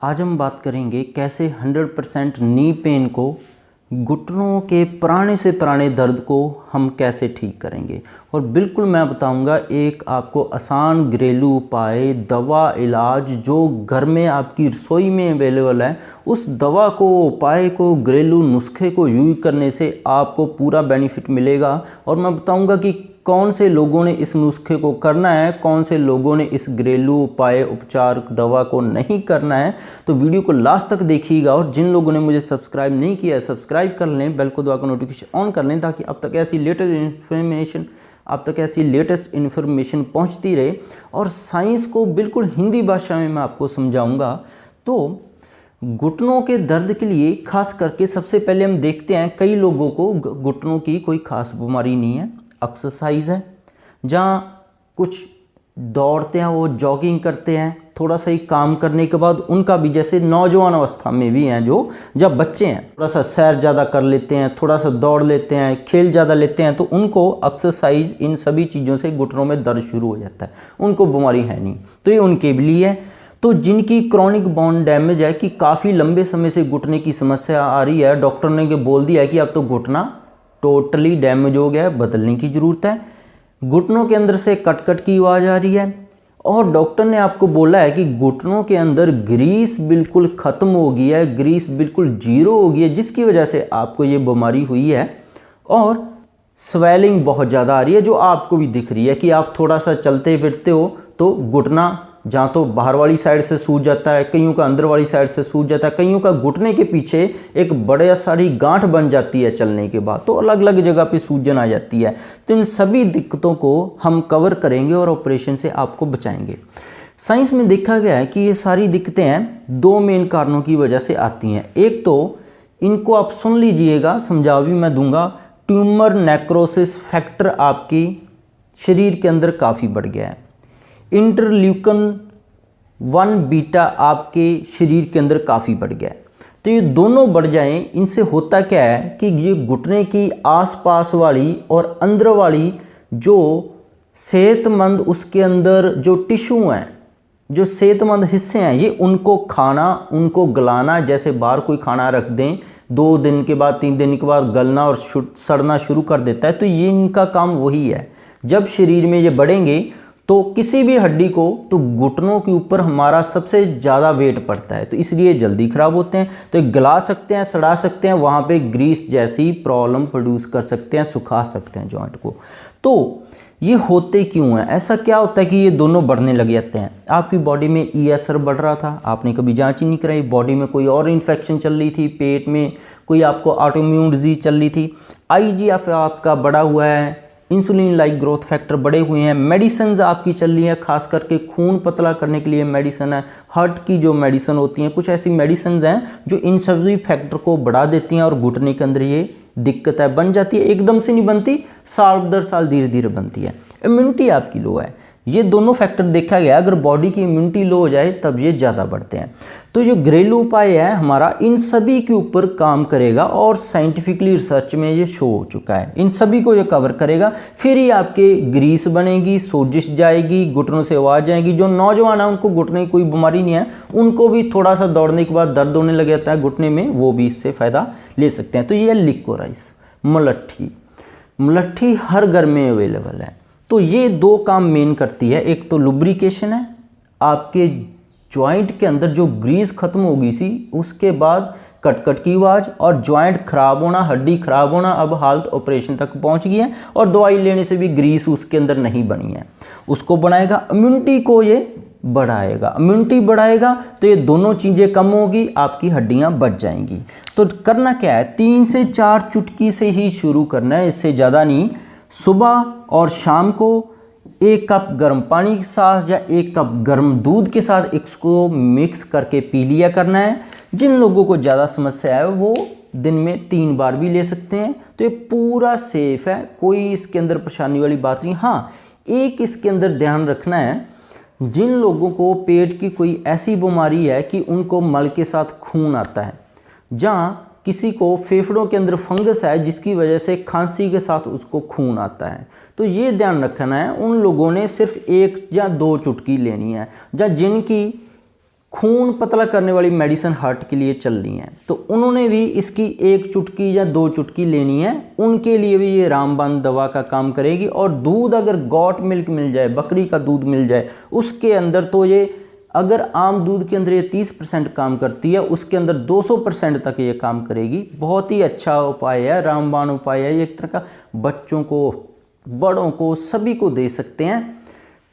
आज हम बात करेंगे कैसे 100% नी पेन को, घुटनों के पुराने से पुराने दर्द को हम कैसे ठीक करेंगे। और बिल्कुल मैं बताऊंगा एक आपको आसान घरेलू उपाय, दवा, इलाज जो घर में आपकी रसोई में अवेलेबल है, उस दवा को, उपाय को, घरेलू नुस्खे को यूज करने से आपको पूरा बेनिफिट मिलेगा। और मैं बताऊंगा कि कौन से लोगों ने इस नुस्खे को करना है, कौन से लोगों ने इस घरेलू उपाय, उपचार, दवा को नहीं करना है। तो वीडियो को लास्ट तक देखिएगा। और जिन लोगों ने मुझे सब्सक्राइब नहीं किया है, सब्सक्राइब कर लें, बेल को दबाकर नोटिफिकेशन ऑन कर लें, ताकि अब तक ऐसी लेटेस्ट इन्फॉर्मेशन पहुंचती रहे। और साइंस को बिल्कुल हिंदी भाषा में मैं आपको समझाऊंगा। तो घुटनों के दर्द के लिए खास करके सबसे पहले हम देखते हैं, कई लोगों को घुटनों की कोई खास बीमारी नहीं है, एक्सरसाइज है, जहाँ कुछ दौड़ते हैं, वो जॉगिंग करते हैं, थोड़ा सा ही काम करने के बाद उनका भी, जैसे नौजवान अवस्था में भी हैं, जो जब बच्चे हैं थोड़ा सा सैर ज़्यादा कर लेते हैं, थोड़ा सा दौड़ लेते हैं, खेल ज़्यादा लेते हैं, तो उनको एक्सरसाइज, इन सभी चीज़ों से घुटनों में दर्द शुरू हो जाता है। उनको बीमारी है नहीं, तो ये उनके लिए है। तो जिनकी क्रॉनिक बोन डैमेज है, कि काफ़ी लंबे समय से घुटने की समस्या आ रही है, डॉक्टर ने बोल दिया है कि अब तो घुटना टोटली डैमेज हो गया है, बदलने की ज़रूरत है। घुटनों के अंदर से कट कट की आवाज़ आ रही है, और डॉक्टर ने आपको बोला है कि घुटनों के अंदर ग्रीस बिल्कुल ख़त्म हो गई है, ग्रीस बिल्कुल जीरो हो गई है, जिसकी वजह से आपको ये बीमारी हुई है। और स्वेलिंग बहुत ज़्यादा आ रही है, जो आपको भी दिख रही है कि आप थोड़ा सा चलते फिरते हो तो घुटना जहाँ तो बाहर वाली साइड से सूज जाता है, कईयों का अंदर वाली साइड से सूज जाता है, कईयों का घुटने के पीछे एक बड़ा सारी गांठ बन जाती है चलने के बाद, तो अलग अलग जगह पे सूजन आ जाती है। तो इन सभी दिक्कतों को हम कवर करेंगे और ऑपरेशन से आपको बचाएंगे। साइंस में देखा गया है कि ये सारी दिक्कतें हैं, दो मेन कारणों की वजह से आती हैं। एक तो इनको आप सुन लीजिएगा, समझा भी मैं दूंगा, ट्यूमर नेक्रोसिस फैक्टर आपकी शरीर के अंदर काफ़ी बढ़ गया है। इंटरल्यूकन 1 बीटा आपके शरीर के अंदर काफ़ी बढ़ गया है। तो ये दोनों बढ़ जाएं, इनसे होता क्या है कि ये घुटने की आसपास वाली और अंदर वाली जो सेहतमंद, उसके अंदर जो टिश्यू हैं, जो सेहतमंद हिस्से हैं, ये उनको खाना, उनको गलाना, जैसे बाहर कोई खाना रख दें, 2 दिन के बाद, 3 दिन के बाद गलना और सड़ना शुरू कर देता है। तो ये इनका काम वही है। जब शरीर में ये बढ़ेंगे तो किसी भी हड्डी को, तो घुटनों के ऊपर हमारा सबसे ज़्यादा वेट पड़ता है, तो इसलिए जल्दी ख़राब होते हैं। तो ये गला सकते हैं, सड़ा सकते हैं, वहाँ पे ग्रीस जैसी प्रॉब्लम प्रोड्यूस कर सकते हैं, सुखा सकते हैं जॉइंट को। तो ये होते क्यों हैं? ऐसा क्या होता है कि ये दोनों बढ़ने लग जाते हैं? आपकी बॉडी में ESR बढ़ रहा था, आपने कभी जांच ही नहीं कराई, बॉडी में कोई और इन्फेक्शन चल रही थी, पेट में कोई आपको ऑटोइम्यून डिजीज चल रही थी, IGF आपका बढ़ा हुआ है, इंसुलिन लाइक ग्रोथ फैक्टर बढ़े हुए हैं, मेडिसिन आपकी चल रही हैं, खास करके खून पतला करने के लिए मेडिसिन है, हार्ट की जो मेडिसिन होती हैं, कुछ ऐसी मेडिसिन हैं जो इन सभी फैक्टर को बढ़ा देती हैं, और घुटने के अंदर ये दिक्कत है बन जाती है। एकदम से नहीं बनती, साल दर साल धीरे धीरे बनती है। इम्यूनिटी आपकी लो है, ये दोनों फैक्टर देखा गया, अगर बॉडी की इम्यूनिटी लो हो जाए तब ये ज़्यादा बढ़ते हैं। तो जो घरेलू उपाय है हमारा, इन सभी के ऊपर काम करेगा, और साइंटिफिकली रिसर्च में ये शो हो चुका है, इन सभी को ये कवर करेगा। फिर ही आपके ग्रीस बनेगी, सोजिश जाएगी, घुटनों से आवाज़ जाएगी। जो नौजवान है उनको घुटने की कोई बीमारी नहीं है, उनको भी थोड़ा सा दौड़ने के बाद दर्द होने लग जाता है घुटने में, वो भी इससे फ़ायदा ले सकते हैं। तो ये लिकोराइस, मलट्ठी हर घर में अवेलेबल है। तो ये 2 काम मेन करती है। एक तो लुब्रिकेशन है, आपके जॉइंट के अंदर जो ग्रीस खत्म हो गई थी, उसके बाद कटकट की आवाज़ और जॉइंट खराब होना, हड्डी खराब होना, अब हालत ऑपरेशन तक पहुंच गई है, और दवाई लेने से भी ग्रीस उसके अंदर नहीं बनी है, उसको बनाएगा। इम्यूनिटी को ये बढ़ाएगा, इम्यूनिटी बढ़ाएगा तो ये दोनों चीज़ें कम होगी, आपकी हड्डियां बच जाएंगी। तो करना क्या है, 3 से 4 चुटकी से ही शुरू करना है, इससे ज़्यादा नहीं। सुबह और शाम को 1 कप गर्म पानी के साथ या 1 कप गर्म दूध के साथ इसको मिक्स करके पी लिया करना है। जिन लोगों को ज़्यादा समस्या है वो दिन में 3 बार भी ले सकते हैं। तो ये पूरा सेफ है, कोई इसके अंदर परेशानी वाली बात नहीं। हाँ, एक इसके अंदर ध्यान रखना है, जिन लोगों को पेट की कोई ऐसी बीमारी है कि उनको मल के साथ खून आता है, जहाँ किसी को फेफड़ों के अंदर फंगस है जिसकी वजह से खांसी के साथ उसको खून आता है, तो ये ध्यान रखना है, उन लोगों ने सिर्फ 1 या 2 चुटकी लेनी है। या जिनकी खून पतला करने वाली मेडिसिन हार्ट के लिए चल रही हैं, तो उन्होंने भी इसकी 1 चुटकी या 2 चुटकी लेनी है, उनके लिए भी ये रामबाण दवा का काम करेगी। और दूध अगर गॉट मिल्क मिल जाए, बकरी का दूध मिल जाए उसके अंदर, तो ये अगर आम दूध के अंदर ये 30% काम करती है, उसके अंदर 200% तक ये काम करेगी। बहुत ही अच्छा उपाय है, रामबाण उपाय है। ये एक तरह का बच्चों को, बड़ों को, सभी को दे सकते हैं।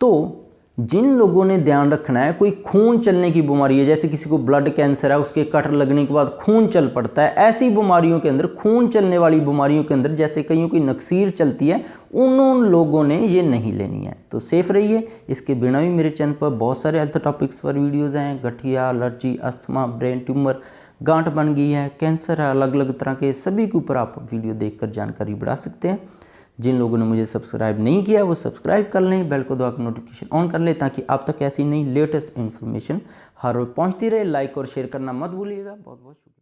तो जिन लोगों ने ध्यान रखना है, कोई खून चलने की बीमारी है, जैसे किसी को ब्लड कैंसर है, उसके कटर लगने के बाद खून चल पड़ता है, ऐसी बीमारियों के अंदर, खून चलने वाली बीमारियों के अंदर, जैसे कईयों की नक्सीर चलती है, उन लोगों ने ये नहीं लेनी है। तो सेफ रहिए। इसके बिना भी मेरे चैनल पर बहुत सारे हेल्थ टॉपिक्स पर वीडियोज़ हैं। गठिया, एलर्जी, अस्थमा, ब्रेन ट्यूमर, गांठ बन गई है, कैंसर है, अलग अलग तरह के, सभी के ऊपर आप वीडियो देखकर जानकारी बढ़ा सकते हैं। जिन लोगों ने मुझे सब्सक्राइब नहीं किया वो सब्सक्राइब कर लें, बेल को दबाकर नोटिफिकेशन ऑन कर लें, ताकि आप तक ऐसी नई लेटेस्ट इन्फॉर्मेशन हर रोज पहुंचती रहे। लाइक और शेयर करना मत भूलिएगा। बहुत बहुत शुक्रिया।